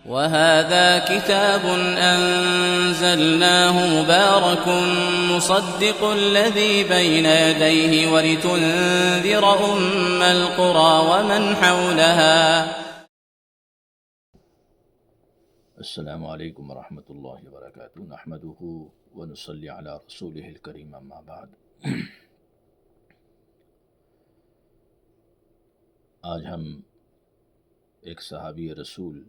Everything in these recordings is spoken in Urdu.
وهذا كتاب أنزلناه مبارك مصدق الذي بين يديه ولتنذر القرى ومن حولها. السلام علیکم ورحمۃ اللہ وبرکاتہ، نحمدہ ونصلی علی رسولہ الکریم، اما بعد۔ آج ہم ایک صحابی رسول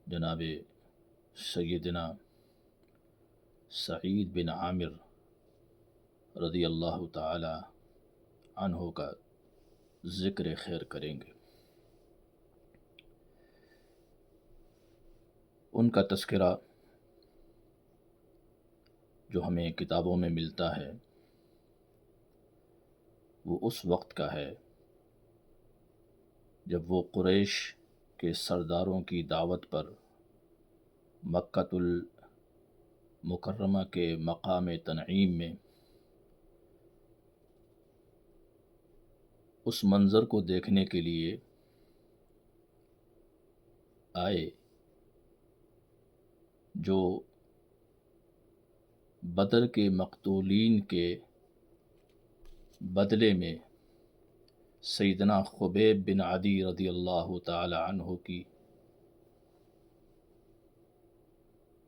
جناب سیدنا سعید بن عامر رضی اللہ تعالی عنہ کا ذکر خیر کریں گے۔ ان کا تذکرہ جو ہمیں کتابوں میں ملتا ہے وہ اس وقت کا ہے جب وہ قریش کے سرداروں کی دعوت پر مکۃ المکرمہ کے مقام تنعیم میں اس منظر کو دیکھنے کے لیے آئے جو بدر کے مقتولین کے بدلے میں سیدنا خبیب بن عدی رضی اللہ تعالی عنہ کی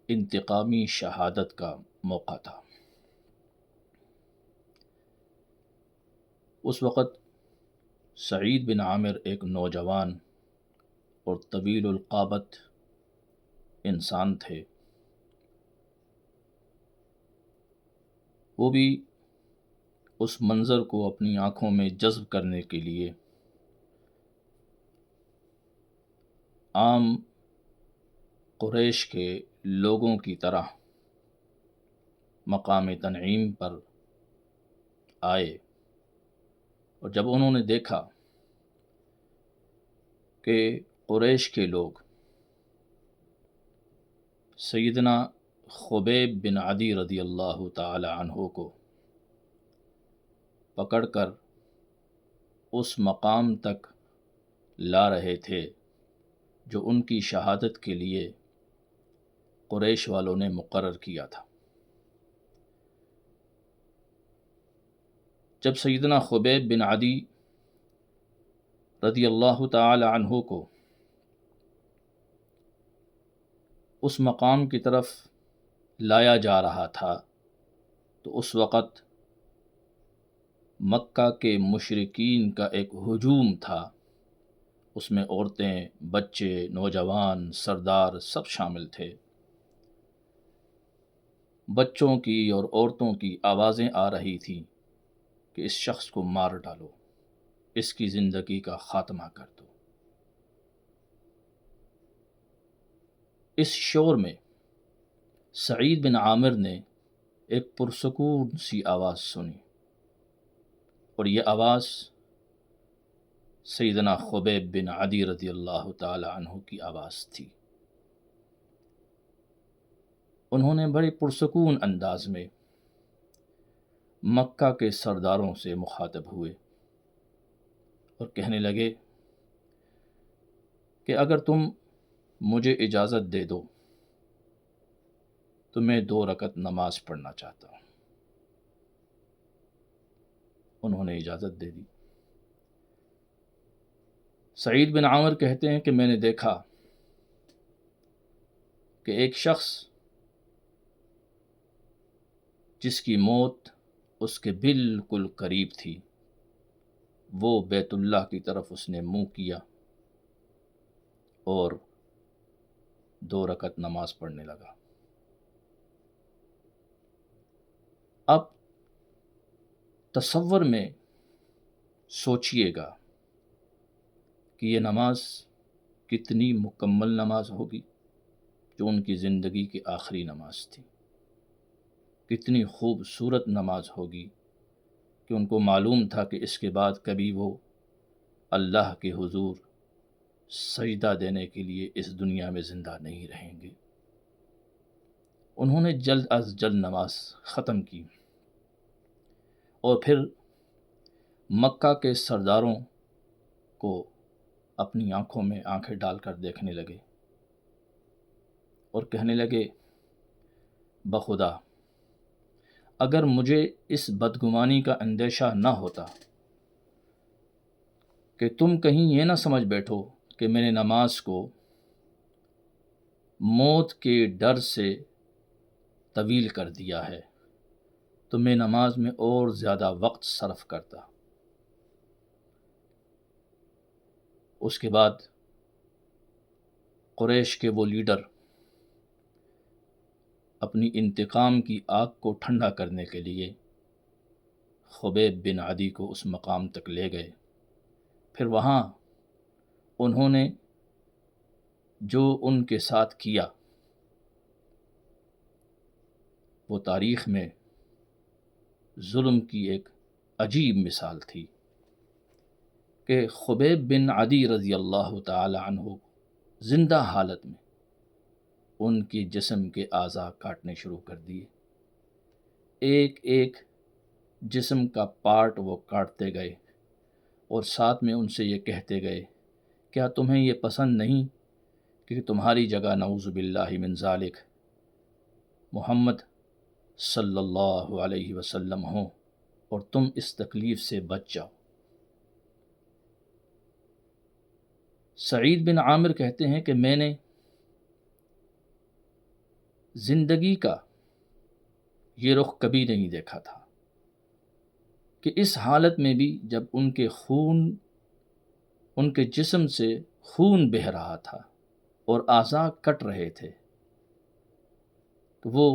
انتقامی شہادت کا موقع تھا۔ اس وقت سعید بن عامر ایک نوجوان اور طویل القامت انسان تھے۔ وہ بھی اس منظر کو اپنی آنکھوں میں جذب کرنے کے لیے عام قریش کے لوگوں کی طرح مقام تنعیم پر آئے، اور جب انہوں نے دیکھا کہ قریش کے لوگ سیدنا خبیب بن عدی رضی اللہ تعالی عنہ کو پکڑ کر اس مقام تک لا رہے تھے جو ان کی شہادت کے لیے قریش والوں نے مقرر کیا تھا، جب سیدنا خبیب بن عدی رضی اللہ تعالی عنہ کو اس مقام کی طرف لایا جا رہا تھا تو اس وقت مکہ کے مشرکین کا ایک ہجوم تھا، اس میں عورتیں، بچے، نوجوان، سردار سب شامل تھے۔ بچوں کی اور عورتوں کی آوازیں آ رہی تھیں کہ اس شخص کو مار ڈالو، اس کی زندگی کا خاتمہ کر دو۔ اس شور میں سعید بن عامر نے ایک پرسکون سی آواز سنی، اور یہ آواز سیدنا خبیب بن عدی رضی اللہ تعالی عنہ کی آواز تھی۔ انہوں نے بڑے پرسکون انداز میں مکہ کے سرداروں سے مخاطب ہوئے اور کہنے لگے کہ اگر تم مجھے اجازت دے دو تو میں 2 رکعت نماز پڑھنا چاہتا ہوں۔ انہوں نے اجازت دے دی۔ سعید بن عامر کہتے ہیں کہ میں نے دیکھا کہ ایک شخص جس کی موت اس کے بالکل قریب تھی، وہ بیت اللہ کی طرف اس نے منہ کیا اور 2 رکعت نماز پڑھنے لگا۔ اب تصور میں سوچئے گا کہ یہ نماز کتنی مکمل نماز ہوگی جو ان کی زندگی کی آخری نماز تھی، کتنی خوبصورت نماز ہوگی کہ ان کو معلوم تھا کہ اس کے بعد کبھی وہ اللہ کے حضور سجدہ دینے کے لیے اس دنیا میں زندہ نہیں رہیں گے۔ انہوں نے جلد از جلد نماز ختم کی اور پھر مکہ کے سرداروں کو اپنی آنکھوں میں آنکھیں ڈال کر دیکھنے لگے اور کہنے لگے بخدا اگر مجھے اس بدگمانی کا اندیشہ نہ ہوتا کہ تم کہیں یہ نہ سمجھ بیٹھو کہ میں نے نماز کو موت کے ڈر سے طویل کر دیا ہے تو میں نماز میں اور زیادہ وقت صرف کرتا۔ اس کے بعد قریش کے وہ لیڈر اپنی انتقام کی آگ کو ٹھنڈا کرنے کے لیے خبیب بن عدی کو اس مقام تک لے گئے۔ پھر وہاں انہوں نے جو ان کے ساتھ کیا وہ تاریخ میں ظلم کی ایک عجیب مثال تھی کہ خبیب بن عدی رضی اللہ تعالی عنہ زندہ حالت میں ان کے جسم کے اعضاء کاٹنے شروع کر دیے۔ ایک ایک جسم کا پارٹ وہ کاٹتے گئے اور ساتھ میں ان سے یہ کہتے گئے کیا تمہیں یہ پسند نہیں کہ تمہاری جگہ نعوذ باللہ من ذالک محمد صلی اللہ علیہ وسلم ہوں اور تم اس تکلیف سے بچ جاؤ۔ سعید بن عامر کہتے ہیں کہ میں نے زندگی کا یہ رخ کبھی نہیں دیکھا تھا کہ اس حالت میں بھی جب ان کے جسم سے خون بہہ رہا تھا اور اعضاء کٹ رہے تھے تو وہ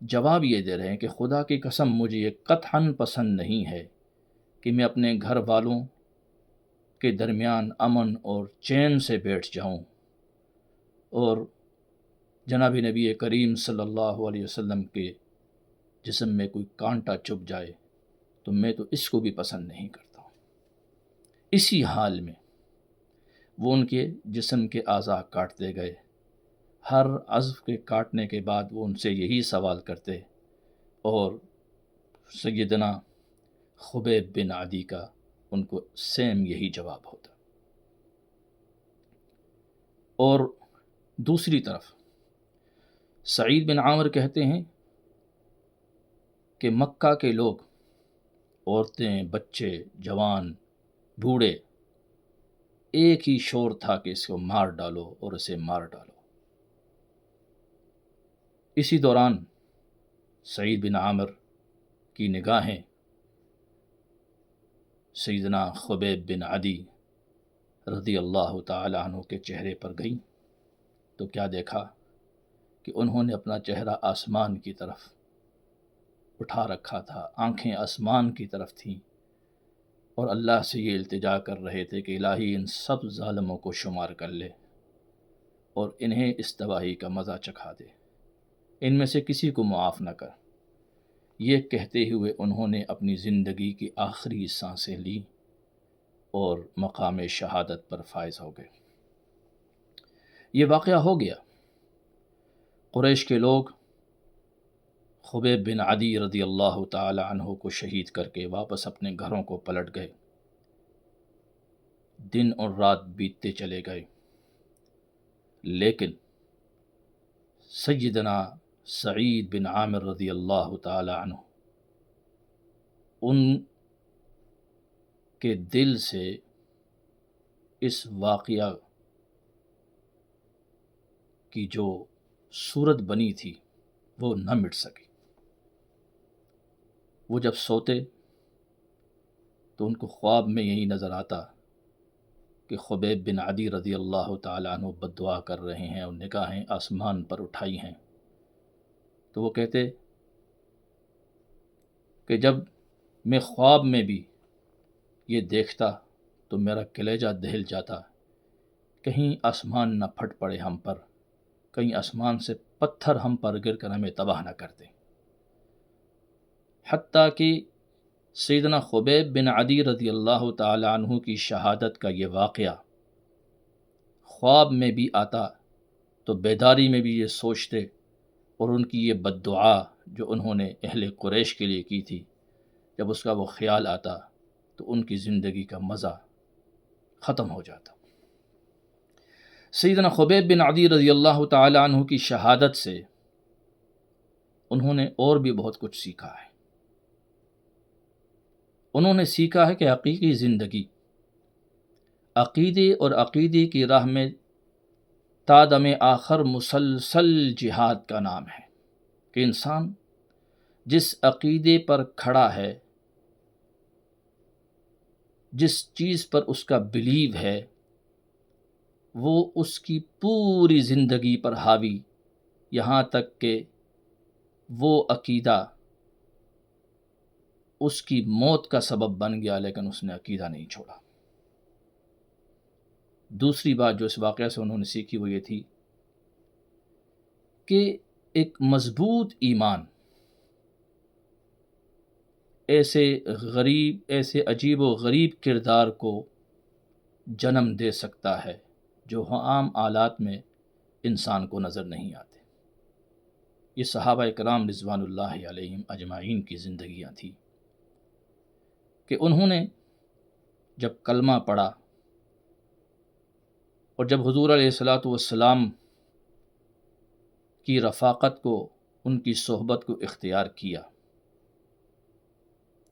جواب یہ دے رہے ہیں کہ خدا کی قسم مجھے یہ قطعاً پسند نہیں ہے کہ میں اپنے گھر والوں کے درمیان امن اور چین سے بیٹھ جاؤں اور جناب نبی کریم صلی اللہ علیہ وسلم کے جسم میں کوئی کانٹا چبھ جائے تو میں تو اس کو بھی پسند نہیں کرتا ہوں۔ اسی حال میں وہ ان کے جسم کے اعضاء کاٹتے گئے۔ ہر عضو کے کاٹنے کے بعد وہ ان سے یہی سوال کرتے اور سیدنا خبیب بن عدی کا ان کو سیم یہی جواب ہوتا۔ اور دوسری طرف سعید بن عامر کہتے ہیں کہ مکہ کے لوگ عورتیں، بچے، جوان، بوڑھے ایک ہی شور تھا کہ اس کو مار ڈالو اور اسے مار ڈالو۔ اسی دوران سعید بن عامر کی نگاہیں سیدنا خبیب بن عدی رضی اللہ تعالی عنہ کے چہرے پر گئیں تو کیا دیکھا کہ انہوں نے اپنا چہرہ آسمان کی طرف اٹھا رکھا تھا، آنکھیں آسمان کی طرف تھیں اور اللہ سے یہ التجا کر رہے تھے کہ الہی ان سب ظالموں کو شمار کر لے اور انہیں اس تباہی کا مزہ چکھا دے، ان میں سے کسی کو معاف نہ کر۔ یہ کہتے ہوئے انہوں نے اپنی زندگی کی آخری سانسیں لیں اور مقام شہادت پر فائز ہو گئے۔ یہ واقعہ ہو گیا۔ قریش کے لوگ خبیب بن عدی رضی اللہ تعالی عنہ کو شہید کر کے واپس اپنے گھروں کو پلٹ گئے۔ دن اور رات بیتتے چلے گئے، لیکن سیدنا سعید بن عامر رضی اللہ تعالی عنہ ان کے دل سے اس واقعہ کی جو صورت بنی تھی وہ نہ مٹ سکی۔ وہ جب سوتے تو ان کو خواب میں یہی نظر آتا کہ خبیب بن عدی رضی اللہ تعالیٰ عنہ بد دعا کر رہے ہیں اور نگاہیں آسمان پر اٹھائی ہیں، تو وہ کہتے کہ جب میں خواب میں بھی یہ دیکھتا تو میرا کلیجہ دہل جاتا، کہیں آسمان نہ پھٹ پڑے ہم پر، کہیں آسمان سے پتھر ہم پر گر کر ہمیں تباہ نہ کر دیں۔ حتیٰ کہ سیدنا خبیب بن عدی رضی اللہ تعالی عنہ کی شہادت کا یہ واقعہ خواب میں بھی آتا تو بیداری میں بھی یہ سوچتے، اور ان کی یہ بد دعا جو انہوں نے اہل قریش کے لیے کی تھی، جب اس کا وہ خیال آتا تو ان کی زندگی کا مزہ ختم ہو جاتا۔ سیدنا خبیب بن عدی رضی اللہ تعالی عنہ کی شہادت سے انہوں نے اور بھی بہت کچھ سیکھا ہے۔ انہوں نے سیکھا ہے کہ حقیقی زندگی عقیدے اور عقیدے کی راہ میں تا دم آخر مسلسل جہاد کا نام ہے، کہ انسان جس عقیدے پر کھڑا ہے، جس چیز پر اس کا بلیو ہے، وہ اس کی پوری زندگی پر حاوی، یہاں تک کہ وہ عقیدہ اس کی موت کا سبب بن گیا، لیکن اس نے عقیدہ نہیں چھوڑا۔ دوسری بات جو اس واقعہ سے انہوں نے سیکھی وہ یہ تھی کہ ایک مضبوط ایمان ایسے عجیب و غریب کردار کو جنم دے سکتا ہے جو عام حالات میں انسان کو نظر نہیں آتے۔ یہ صحابہ اکرام رضوان اللہ علیہم اجمعین کی زندگیاں تھیں کہ انہوں نے جب کلمہ پڑھا اور جب حضور علیہ الصلاۃ والسلام کی رفاقت کو، ان کی صحبت کو اختیار کیا،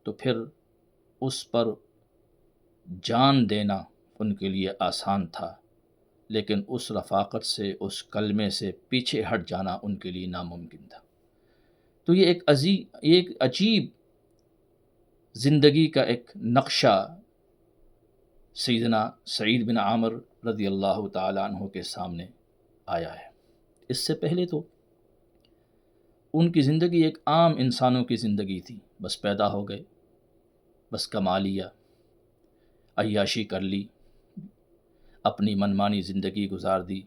تو پھر اس پر جان دینا ان کے لیے آسان تھا، لیکن اس رفاقت سے، اس کلمے سے پیچھے ہٹ جانا ان کے لیے ناممکن تھا۔ تو یہ ایک عجیب زندگی کا ایک نقشہ سیدنا سعید بن عامر رضی اللہ تعالی عنہ کے سامنے آیا ہے۔ اس سے پہلے تو ان کی زندگی ایک عام انسانوں کی زندگی تھی، بس پیدا ہو گئے، بس کما لیا، عیاشی کر لی، اپنی منمانی زندگی گزار دی،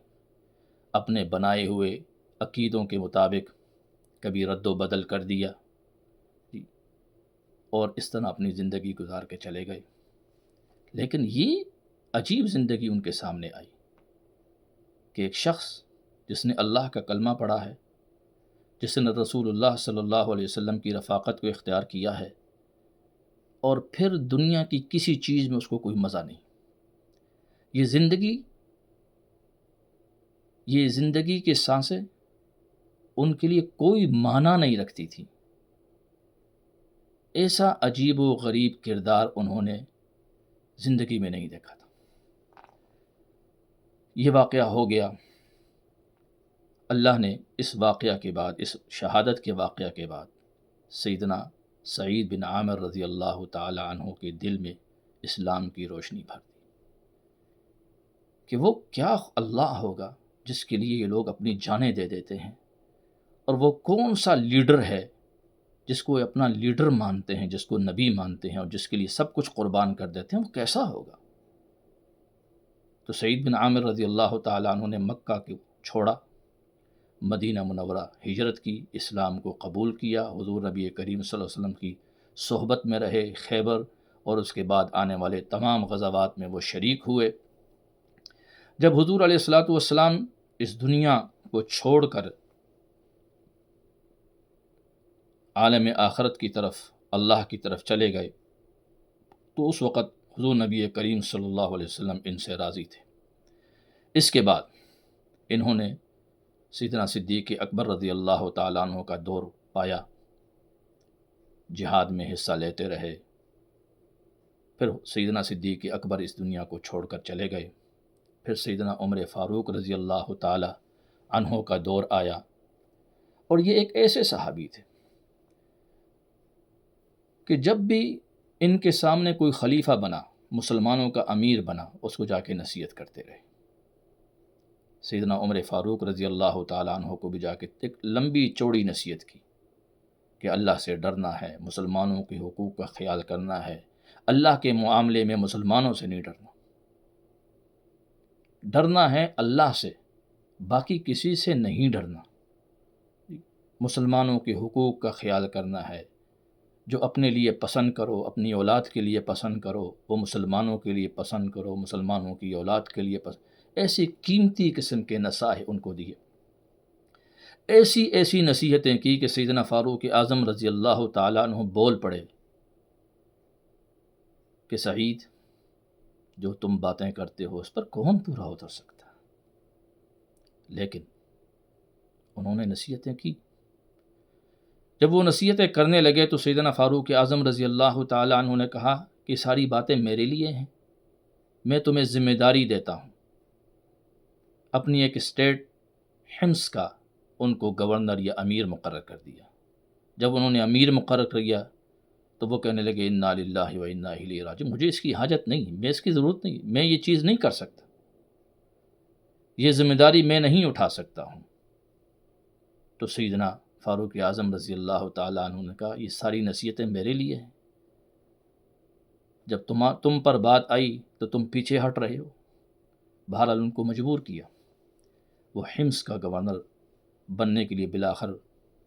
اپنے بنائے ہوئے عقیدوں کے مطابق کبھی رد و بدل کر دیا، اور اس طرح اپنی زندگی گزار کے چلے گئے۔ لیکن یہ عجیب زندگی ان کے سامنے آئی کہ ایک شخص جس نے اللہ کا کلمہ پڑھا ہے، جس نے رسول اللہ صلی اللہ علیہ وسلم کی رفاقت کو اختیار کیا ہے، اور پھر دنیا کی کسی چیز میں اس کو کوئی مزہ نہیں۔ یہ زندگی کے سانسیں ان کے لیے کوئی معنی نہیں رکھتی تھی۔ ایسا عجیب و غریب کردار انہوں نے زندگی میں نہیں دیکھا تھا۔ یہ واقعہ ہو گیا، اللہ نے اس واقعہ کے بعد، اس شہادت کے واقعہ کے بعد، سیدنا سعید بن عامر رضی اللہ تعالی عنہ کے دل میں اسلام کی روشنی بھر دی کہ وہ کیا اللہ ہوگا جس کے لیے یہ لوگ اپنی جانیں دے دیتے ہیں، اور وہ کون سا لیڈر ہے جس کو اپنا لیڈر مانتے ہیں، جس کو نبی مانتے ہیں، اور جس کے لیے سب کچھ قربان کر دیتے ہیں، وہ کیسا ہوگا۔ تو سعید بن عامر رضی اللہ تعالیٰ عنہ نے مکہ کو چھوڑا، مدینہ منورہ ہجرت کی، اسلام کو قبول کیا، حضور نبی کریم صلی اللہ علیہ وسلم کی صحبت میں رہے، خیبر اور اس کے بعد آنے والے تمام غزوات میں وہ شریک ہوئے۔ جب حضور علیہ الصلاۃ والسلام اس دنیا کو چھوڑ کر عالم آخرت کی طرف، اللہ کی طرف چلے گئے، تو اس وقت حضور نبی کریم صلی اللہ علیہ وسلم ان سے راضی تھے۔ اس کے بعد انہوں نے سیدنا صدیق اکبر رضی اللہ تعالیٰ عنہ کا دور پایا، جہاد میں حصہ لیتے رہے، پھر سیدنا صدیق اکبر اس دنیا کو چھوڑ کر چلے گئے، پھر سیدنا عمر فاروق رضی اللہ تعالیٰ عنہ کا دور آیا، اور یہ ایک ایسے صحابی تھے کہ جب بھی ان کے سامنے کوئی خلیفہ بنا، مسلمانوں کا امیر بنا، اس کو جا کے نصیحت کرتے رہے۔ سیدنا عمر فاروق رضی اللہ تعالیٰ عنہ کو بھی جا کے ایک لمبی چوڑی نصیحت کی کہ اللہ سے ڈرنا ہے، مسلمانوں کے حقوق کا خیال کرنا ہے، اللہ کے معاملے میں مسلمانوں سے نہیں ڈرنا، ڈرنا ہے اللہ سے، باقی کسی سے نہیں ڈرنا، مسلمانوں کے حقوق کا خیال کرنا ہے، جو اپنے لیے پسند کرو، اپنی اولاد کے لیے پسند کرو، وہ مسلمانوں کے لیے پسند کرو، مسلمانوں کی اولاد کے لیے پسند، ایسی قیمتی قسم کے نصائح ان کو دیے، ایسی نصیحتیں کی کہ سیدنا فاروق اعظم رضی اللہ تعالیٰ عنہ بول پڑے کہ سعید، جو تم باتیں کرتے ہو اس پر کون پورا اتر سکتا؟ لیکن انہوں نے نصیحتیں کی۔ جب وہ نصیحتیں کرنے لگے تو سیدنا فاروق اعظم رضی اللہ تعالی عنہ نے کہا کہ ساری باتیں میرے لیے ہیں، میں تمہیں ذمہ داری دیتا ہوں۔ اپنی ایک اسٹیٹ حمص کا ان کو گورنر یا امیر مقرر کر دیا۔ جب انہوں نے امیر مقرر کیا تو وہ کہنے لگے انا للہ و انا الیہ راجعون، مجھے اس کی حاجت نہیں، میں اس کی ضرورت نہیں، میں یہ چیز نہیں کر سکتا، یہ ذمہ داری میں نہیں اٹھا سکتا ہوں۔ تو سیدنا فاروق اعظم رضی اللہ تعالیٰ عنہ نے کہا یہ ساری نصیحتیں میرے لیے ہیں، جب تم پر بات آئی تو تم پیچھے ہٹ رہے ہو۔ بہرحال ان کو مجبور کیا، وہ حمص کا گورنر بننے کے لیے بالآخر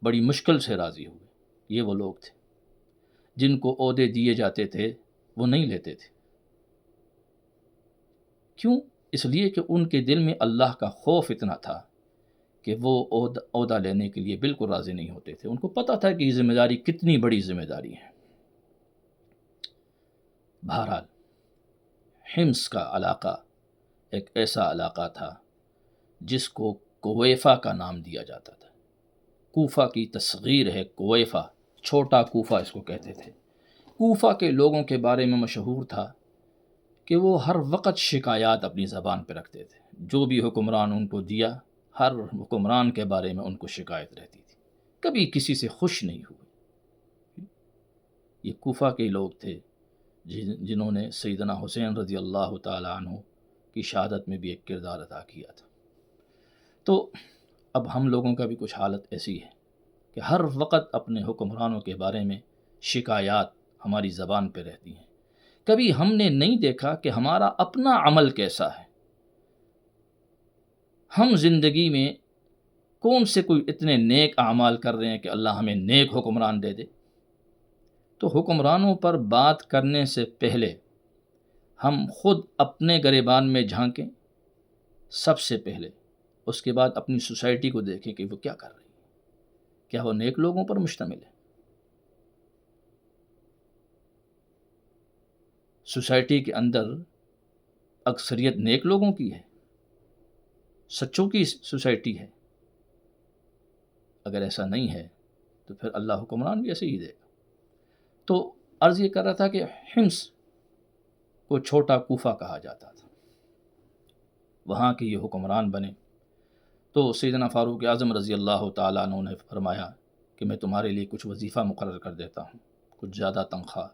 بڑی مشکل سے راضی ہوئے۔ یہ وہ لوگ تھے جن کو عہدے دیے جاتے تھے وہ نہیں لیتے تھے۔ کیوں؟ اس لیے کہ ان کے دل میں اللہ کا خوف اتنا تھا کہ وہ عہدہ لینے کے لیے بالکل راضی نہیں ہوتے تھے۔ ان کو پتہ تھا کہ یہ ذمہ داری کتنی بڑی ذمہ داری ہے۔ بہرحال حمص کا علاقہ ایک ایسا علاقہ تھا جس کو کویفہ کا نام دیا جاتا تھا۔ کوفہ کی تصغیر ہے کویفہ، چھوٹا کوفہ اس کو کہتے تھے۔ کوفہ کے لوگوں کے بارے میں مشہور تھا کہ وہ ہر وقت شکایات اپنی زبان پہ رکھتے تھے۔ جو بھی حکمران ان کو دیا، ہر حکمران کے بارے میں ان کو شکایت رہتی تھی، کبھی کسی سے خوش نہیں ہوئے۔ یہ کوفہ کے لوگ تھے جنہوں نے سیدنا حسین رضی اللہ تعالی عنہ کی شہادت میں بھی ایک کردار ادا کیا تھا۔ تو اب ہم لوگوں کا بھی کچھ حالت ایسی ہے کہ ہر وقت اپنے حکمرانوں کے بارے میں شکایات ہماری زبان پہ رہتی ہیں۔ کبھی ہم نے نہیں دیکھا کہ ہمارا اپنا عمل کیسا ہے، ہم زندگی میں کون سے کوئی اتنے نیک اعمال کر رہے ہیں کہ اللہ ہمیں نیک حکمران دے دے۔ تو حکمرانوں پر بات کرنے سے پہلے ہم خود اپنے گریبان میں جھانکیں سب سے پہلے، اس کے بعد اپنی سوسائٹی کو دیکھیں کہ وہ کیا کر رہی ہے، کیا وہ نیک لوگوں پر مشتمل ہے۔ سوسائٹی کے اندر اکثریت نیک لوگوں کی ہے، سچوں کی سوسائٹی ہے۔ اگر ایسا نہیں ہے تو پھر اللہ حکمران بھی ایسے ہی دے گا۔ تو عرض یہ کر رہا تھا کہ حمص کو چھوٹا کوفہ کہا جاتا تھا، وہاں کے یہ حکمران بنے۔ تو سیدنا فاروق اعظم رضی اللہ تعالیٰ عنہ نے فرمایا کہ میں تمہارے لیے کچھ وظیفہ مقرر کر دیتا ہوں، کچھ زیادہ تنخواہ،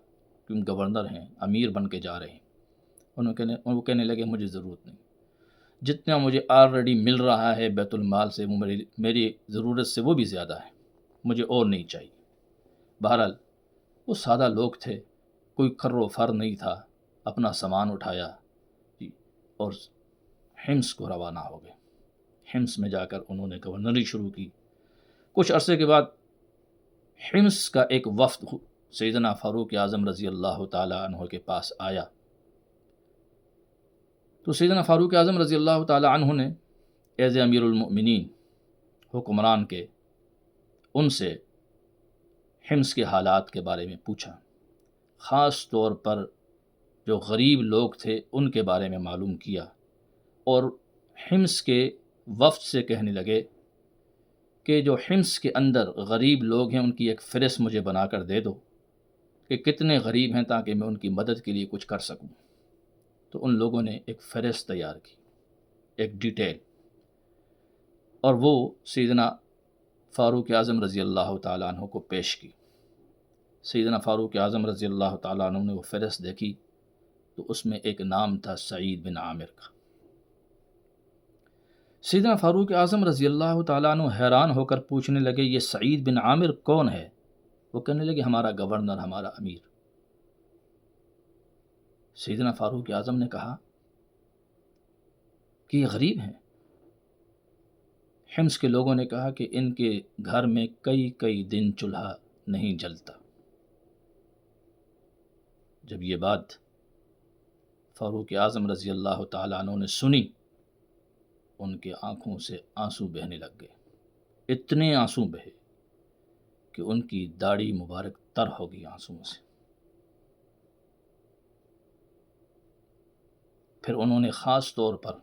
تم گورنر ہیں، امیر بن کے جا رہے ہیں۔ وہ کہنے لگے مجھے ضرورت نہیں، جتنا مجھے آلریڈی مل رہا ہے بیت المال سے وہ میری ضرورت سے وہ بھی زیادہ ہے، مجھے اور نہیں چاہیے۔ بہرحال وہ سادہ لوگ تھے، کوئی کر و فر نہیں تھا، اپنا سامان اٹھایا اور حمص کو روانہ ہو گئے۔ حمص میں جا کر انہوں نے گورنری شروع کی۔ کچھ عرصے کے بعد حمص کا ایک وفد سیدنا فاروق اعظم رضی اللہ تعالی عنہ کے پاس آیا۔ تو سیدنا فاروق اعظم رضی اللہ تعالی عنہ نے ایز امیر المؤمنین حکمران کے ان سے حمص کے حالات کے بارے میں پوچھا، خاص طور پر جو غریب لوگ تھے ان کے بارے میں معلوم کیا، اور حمص کے وفد سے کہنے لگے کہ جو حمص کے اندر غریب لوگ ہیں ان کی ایک فہرست مجھے بنا کر دے دو کہ کتنے غریب ہیں تاکہ میں ان کی مدد کے لیے کچھ کر سکوں۔ تو ان لوگوں نے ایک فہرست تیار کی، ایک ڈیٹیل، اور وہ سیدنا فاروق اعظم رضی اللہ تعالیٰ عنہ کو پیش کی۔ سیدنا فاروق اعظم رضی اللہ تعالیٰ عنہ نے وہ فہرست دیکھی تو اس میں ایک نام تھا سعید بن عامر کا۔ سیدنا فاروق اعظم رضی اللہ تعالیٰ عنہ حیران ہو کر پوچھنے لگے یہ سعید بن عامر کون ہے؟ وہ کہنے لگے ہمارا گورنر، ہمارا امیر۔ سیدنا فاروق اعظم نے کہا کہ یہ غریب ہیں۔ حمص کے لوگوں نے کہا کہ ان کے گھر میں کئی دن چولہا نہیں جلتا۔ جب یہ بات فاروق اعظم رضی اللہ تعالیٰ عنہ نے سنی، ان کے آنکھوں سے آنسو بہنے لگ گئے، اتنے آنسو بہے کہ ان کی داڑھی مبارک تر ہو گئی آنسوؤں سے۔ پھر انہوں نے خاص طور پر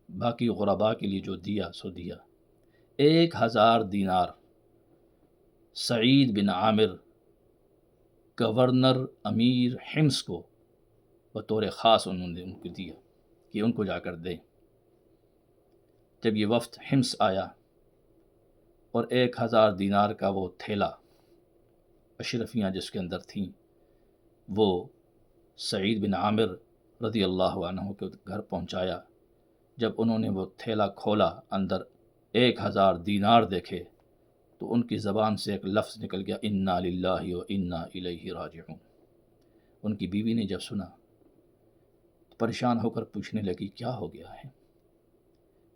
باقی غرباء کے لیے جو دیا سو دیا، 1000 دینار سعید بن عامر گورنر امیر حمص کو بطور خاص انہوں نے ان کو دیا کہ ان کو جا کر دیں۔ جب یہ وفد حمص آیا اور 1000 دینار کا وہ تھیلا اشرفیاں جس کے اندر تھیں وہ سعید بن عامر رضی اللہ عنہ کے گھر پہنچایا، جب انہوں نے وہ تھیلا کھولا، اندر 1000 دینار دیکھے تو ان کی زبان سے ایک لفظ نکل گیا، انا للہ و انا الیہ راجعون۔ ان کی بیوی نے جب سنا تو پریشان ہو کر پوچھنے لگی کیا ہو گیا ہے؟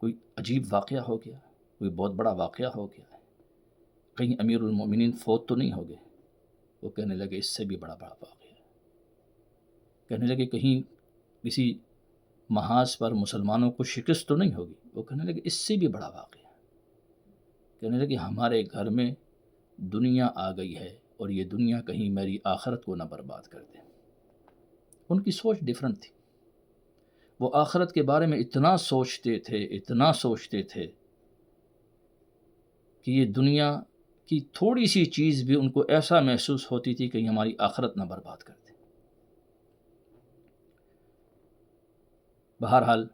کوئی عجیب واقعہ ہو گیا، کوئی بہت بڑا واقعہ ہو گیا ہے، کہیں امیر المومنین فوت تو نہیں ہو گئے؟ وہ کہنے لگے اس سے بھی بڑا واقعہ ہے۔ کہنے لگے کہیں کسی محاذ پر مسلمانوں کو شکست تو نہیں ہوگی؟ وہ کہنے لگے اس سے بھی بڑا واقعہ ہے۔ کہنے لگے ہمارے گھر میں دنیا آ گئی ہے اور یہ دنیا کہیں میری آخرت کو نہ برباد کر دے۔ ان کی سوچ ڈیفرنٹ تھی، وہ آخرت کے بارے میں اتنا سوچتے تھے کہ یہ دنیا کی تھوڑی سی چیز بھی ان کو ایسا محسوس ہوتی تھی کہ ہماری آخرت نہ برباد کر دے۔ بہرحال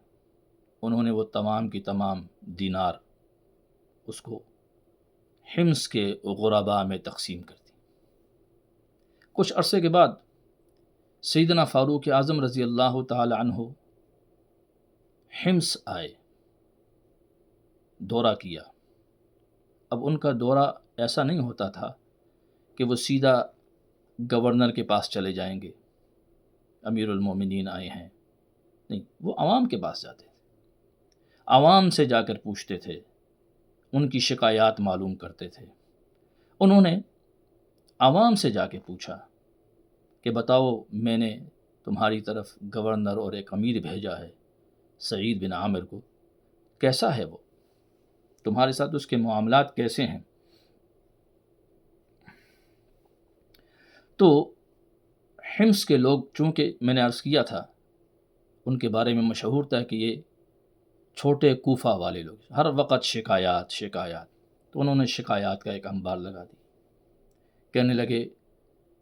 انہوں نے وہ تمام کی تمام دینار اس کو حمص کے غرباء میں تقسیم کر دی۔ کچھ عرصے کے بعد سیدنا فاروق اعظم رضی اللہ تعالی عنہ حمص آئے، دورہ کیا۔ اب ان کا دورہ ایسا نہیں ہوتا تھا کہ وہ سیدھا گورنر کے پاس چلے جائیں گے، امیر المومنین آئے ہیں، نہیں، وہ عوام کے پاس جاتے تھے، عوام سے جا کر پوچھتے تھے، ان کی شکایات معلوم کرتے تھے۔ انہوں نے عوام سے جا کے پوچھا کہ بتاؤ میں نے تمہاری طرف گورنر اور ایک امیر بھیجا ہے سعید بن عامر کو، کیسا ہے وہ، تمہارے ساتھ اس کے معاملات کیسے ہیں؟ تو حمص کے لوگ، چونکہ میں نے عرض کیا تھا ان کے بارے میں مشہور تھا کہ یہ چھوٹے کوفہ والے لوگ، ہر وقت شکایات، تو انہوں نے شکایات کا ایک انبار لگا دی۔ کہنے لگے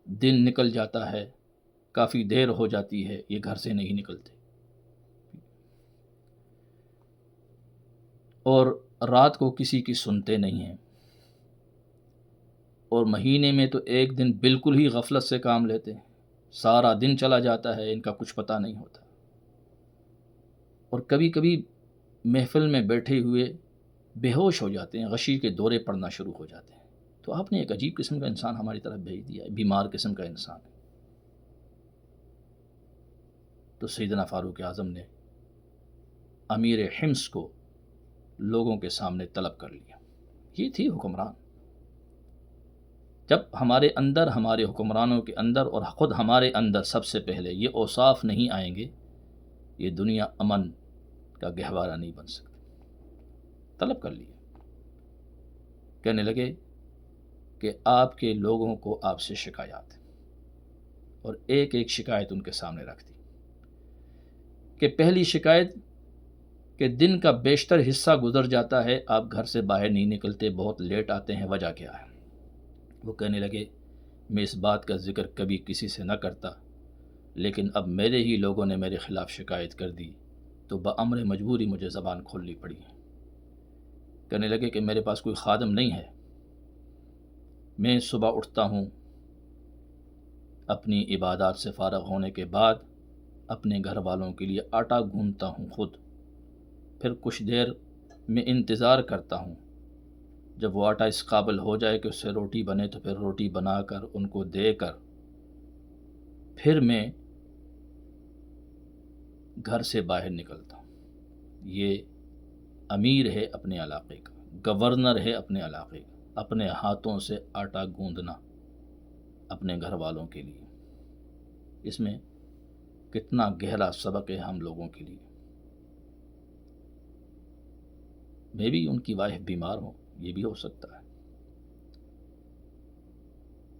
دن نکل جاتا ہے، کافی دیر ہو جاتی ہے، یہ گھر سے نہیں نکلتے، اور رات کو کسی کی سنتے نہیں ہیں، اور مہینے میں تو ایک دن بالکل ہی غفلت سے کام لیتے ہیں، سارا دن چلا جاتا ہے، ان کا کچھ پتہ نہیں ہوتا، اور کبھی کبھی محفل میں بیٹھے ہوئے بے ہوش ہو جاتے ہیں، غشی کے دورے پڑنا شروع ہو جاتے ہیں۔ تو آپ نے ایک عجیب قسم کا انسان ہماری طرف بھیج دیا ہے، بیمار قسم کا انسان۔ تو سیدنا فاروق اعظم نے امیر حمص کو لوگوں کے سامنے طلب کر لیا۔ یہ تھی حکمران۔ جب ہمارے اندر، ہمارے حکمرانوں کے اندر اور خود ہمارے اندر سب سے پہلے یہ اوصاف نہیں آئیں گے، یہ دنیا امن کا گہوارہ نہیں بن سکتی۔ طلب کر لیا، کہنے لگے کہ آپ کے لوگوں کو آپ سے شکایات، اور ایک ایک شکایت ان کے سامنے رکھ دی کہ پہلی شکایت کہ دن کا بیشتر حصہ گزر جاتا ہے، آپ گھر سے باہر نہیں نکلتے، بہت لیٹ آتے ہیں، وجہ کیا ہے؟ وہ کہنے لگے میں اس بات کا ذکر کبھی کسی سے نہ کرتا، لیکن اب میرے ہی لوگوں نے میرے خلاف شکایت کر دی تو بامر مجبوری مجھے زبان کھولنی پڑی۔ کہنے لگے کہ میرے پاس کوئی خادم نہیں ہے، میں صبح اٹھتا ہوں، اپنی عبادات سے فارغ ہونے کے بعد اپنے گھر والوں کے لیے آٹا گوندتا ہوں خود، پھر کچھ دیر میں انتظار کرتا ہوں، جب وہ آٹا اس قابل ہو جائے کہ اس سے روٹی بنے تو پھر روٹی بنا کر ان کو دے کر پھر میں گھر سے باہر نکلتا ہوں۔ یہ امیر ہے اپنے علاقے کا، گورنر ہے اپنے علاقے کا، اپنے ہاتھوں سے آٹا گوندنا اپنے گھر والوں کے لیے، اس میں کتنا گہرا سبق ہے ہم لوگوں کے لیے۔ میں بھی ان کی وائف بیمار ہوں، یہ بھی ہو سکتا ہے۔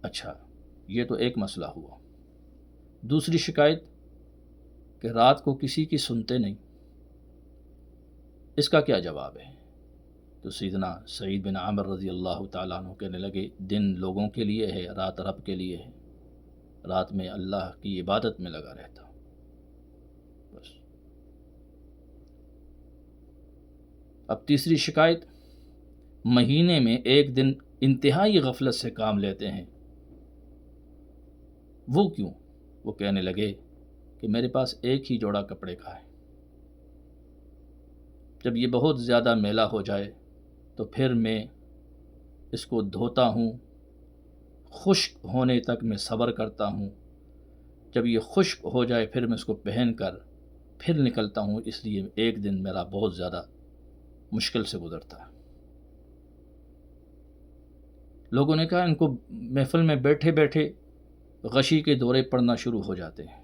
اچھا، یہ تو ایک مسئلہ ہوا۔ دوسری شکایت کہ رات کو کسی کی سنتے نہیں، اس کا کیا جواب ہے؟ تو سیدنا سعید بن عامر رضی اللہ تعالیٰ عنہ کہنے لگے دن لوگوں کے لیے ہے، رات رب کے لیے ہے، رات میں اللہ کی عبادت میں لگا رہتا ہوں بس۔ اب تیسری شکایت، مہینے میں ایک دن انتہائی غفلت سے کام لیتے ہیں، وہ کیوں؟ وہ کہنے لگے کہ میرے پاس ایک ہی جوڑا کپڑے کا ہے، جب یہ بہت زیادہ میلا ہو جائے تو پھر میں اس کو دھوتا ہوں، خشک ہونے تک میں صبر کرتا ہوں، جب یہ خشک ہو جائے پھر میں اس کو پہن کر پھر نکلتا ہوں، اس لیے ایک دن میرا بہت زیادہ مشکل سے گزرتا ہے۔ لوگوں نے کہا ان کو محفل میں بیٹھے بیٹھے غشی کے دورے پڑنا شروع ہو جاتے ہیں،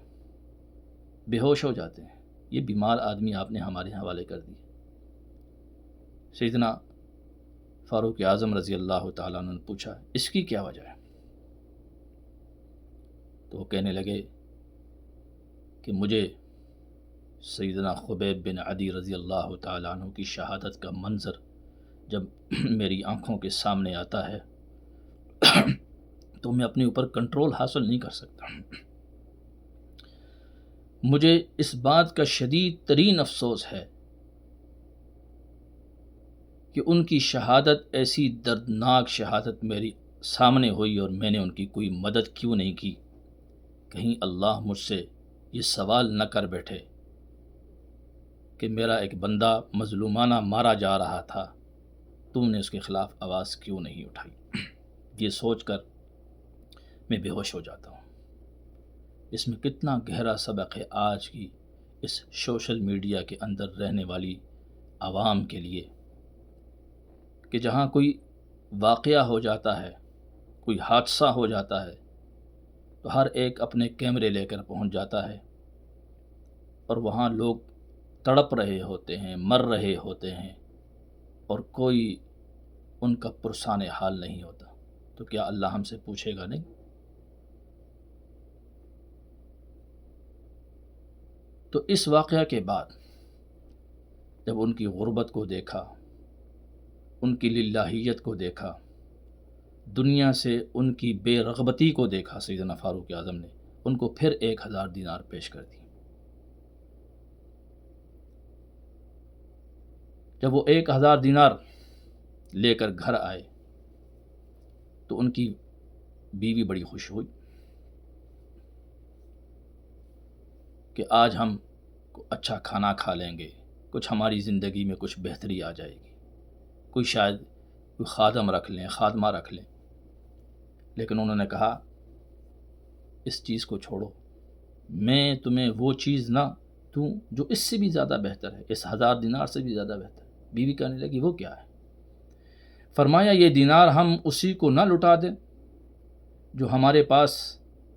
بے ہوش ہو جاتے ہیں، یہ بیمار آدمی آپ نے ہمارے حوالے کر دی۔ سیدنا فاروق اعظم رضی اللہ تعالیٰ عنہ نے پوچھا اس کی کیا وجہ ہے؟ تو وہ کہنے لگے کہ مجھے سیدنا خبیب بن عدی رضی اللہ تعالیٰ عنہ کی شہادت کا منظر جب میری آنکھوں کے سامنے آتا ہے تو میں اپنے اوپر کنٹرول حاصل نہیں کر سکتا، مجھے اس بات کا شدید ترین افسوس ہے کہ ان کی شہادت ایسی دردناک شہادت میری سامنے ہوئی اور میں نے ان کی کوئی مدد کیوں نہیں کی۔ کہیں اللہ مجھ سے یہ سوال نہ کر بیٹھے کہ میرا ایک بندہ مظلومانہ مارا جا رہا تھا، تم نے اس کے خلاف آواز کیوں نہیں اٹھائی۔ یہ سوچ کر میں بے ہوش ہو جاتا ہوں۔ اس میں کتنا گہرا سبق ہے آج کی اس سوشل میڈیا کے اندر رہنے والی عوام کے لیے، کہ جہاں کوئی واقعہ ہو جاتا ہے، کوئی حادثہ ہو جاتا ہے تو ہر ایک اپنے کیمرے لے کر پہنچ جاتا ہے، اور وہاں لوگ تڑپ رہے ہوتے ہیں، مر رہے ہوتے ہیں، اور کوئی ان کا پرسان حال نہیں ہوتا۔ تو کیا اللہ ہم سے پوچھے گا نہیں؟ تو اس واقعہ کے بعد جب ان کی غربت کو دیکھا، ان کی للہیت کو دیکھا، دنیا سے ان کی بے رغبتی کو دیکھا، سیدنا فاروق اعظم نے ان کو پھر 1000 دینار پیش کر دی۔ جب وہ 1000 دینار لے کر گھر آئے تو ان کی بیوی بڑی خوش ہوئی کہ آج ہم اچھا کھانا کھا لیں گے، کچھ ہماری زندگی میں کچھ بہتری آ جائے گی، کوئی شاید کوئی خادم رکھ لیں، خادمہ رکھ لیں۔ لیکن انہوں نے کہا اس چیز کو چھوڑو، میں تمہیں وہ چیز نہ دوں جو اس سے بھی زیادہ بہتر ہے، اس 1000 دینار سے بھی زیادہ بہتر ہے۔ بیوی کہنے لگی وہ کیا ہے؟ فرمایا یہ دینار ہم اسی کو نہ لٹا دیں جو ہمارے پاس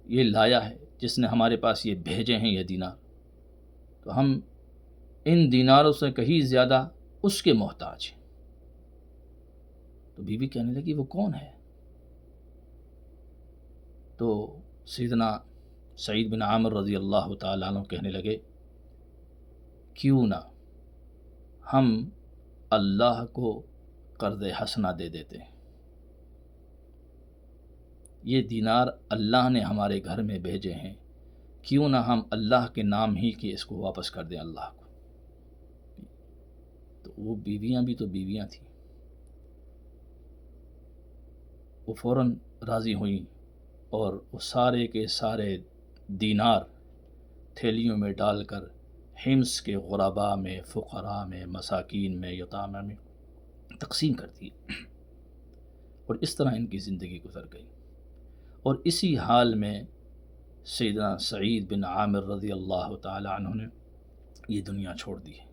یہ لایا ہے، جس نے ہمارے پاس یہ بھیجے ہیں یہ دینار، تو ہم ان دیناروں سے کہیں زیادہ اس کے محتاج ہیں۔ تو بیوی کہنے لگی وہ کون ہے؟ تو سیدنا سعید بن عامر رضی اللہ تعالیٰ عنہ کہنے لگے کیوں نہ ہم اللہ کو قرض حسنہ دے دیتے ہیں، یہ دینار اللہ نے ہمارے گھر میں بھیجے ہیں، کیوں نہ ہم اللہ کے نام ہی کے اس کو واپس کر دیں اللہ کو۔ تو وہ بیویاں بھی تو بیویاں تھیں، وہ فوراً راضی ہوئیں اور وہ سارے کے سارے دینار تھیلیوں میں ڈال کر حمص کے غرباء میں، فقراء میں، مساکین میں، یتامى میں تقسیم کر دی، اور اس طرح ان کی زندگی گزر گئی۔ اور اسی حال میں سیدنا سعید بن عامر رضی اللہ تعالی عنہ نے یہ دنیا چھوڑ دی ہے۔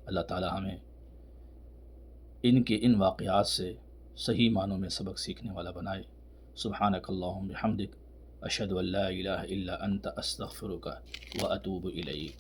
اللہ تعالی ہمیں ان کے ان واقعات سے صحیح معنوں میں سبق سیکھنے والا بنائے۔ سبحانک اللہم بحمدک، اشہد ان لا الہ الا انت، استغفرک و اتوب الیک۔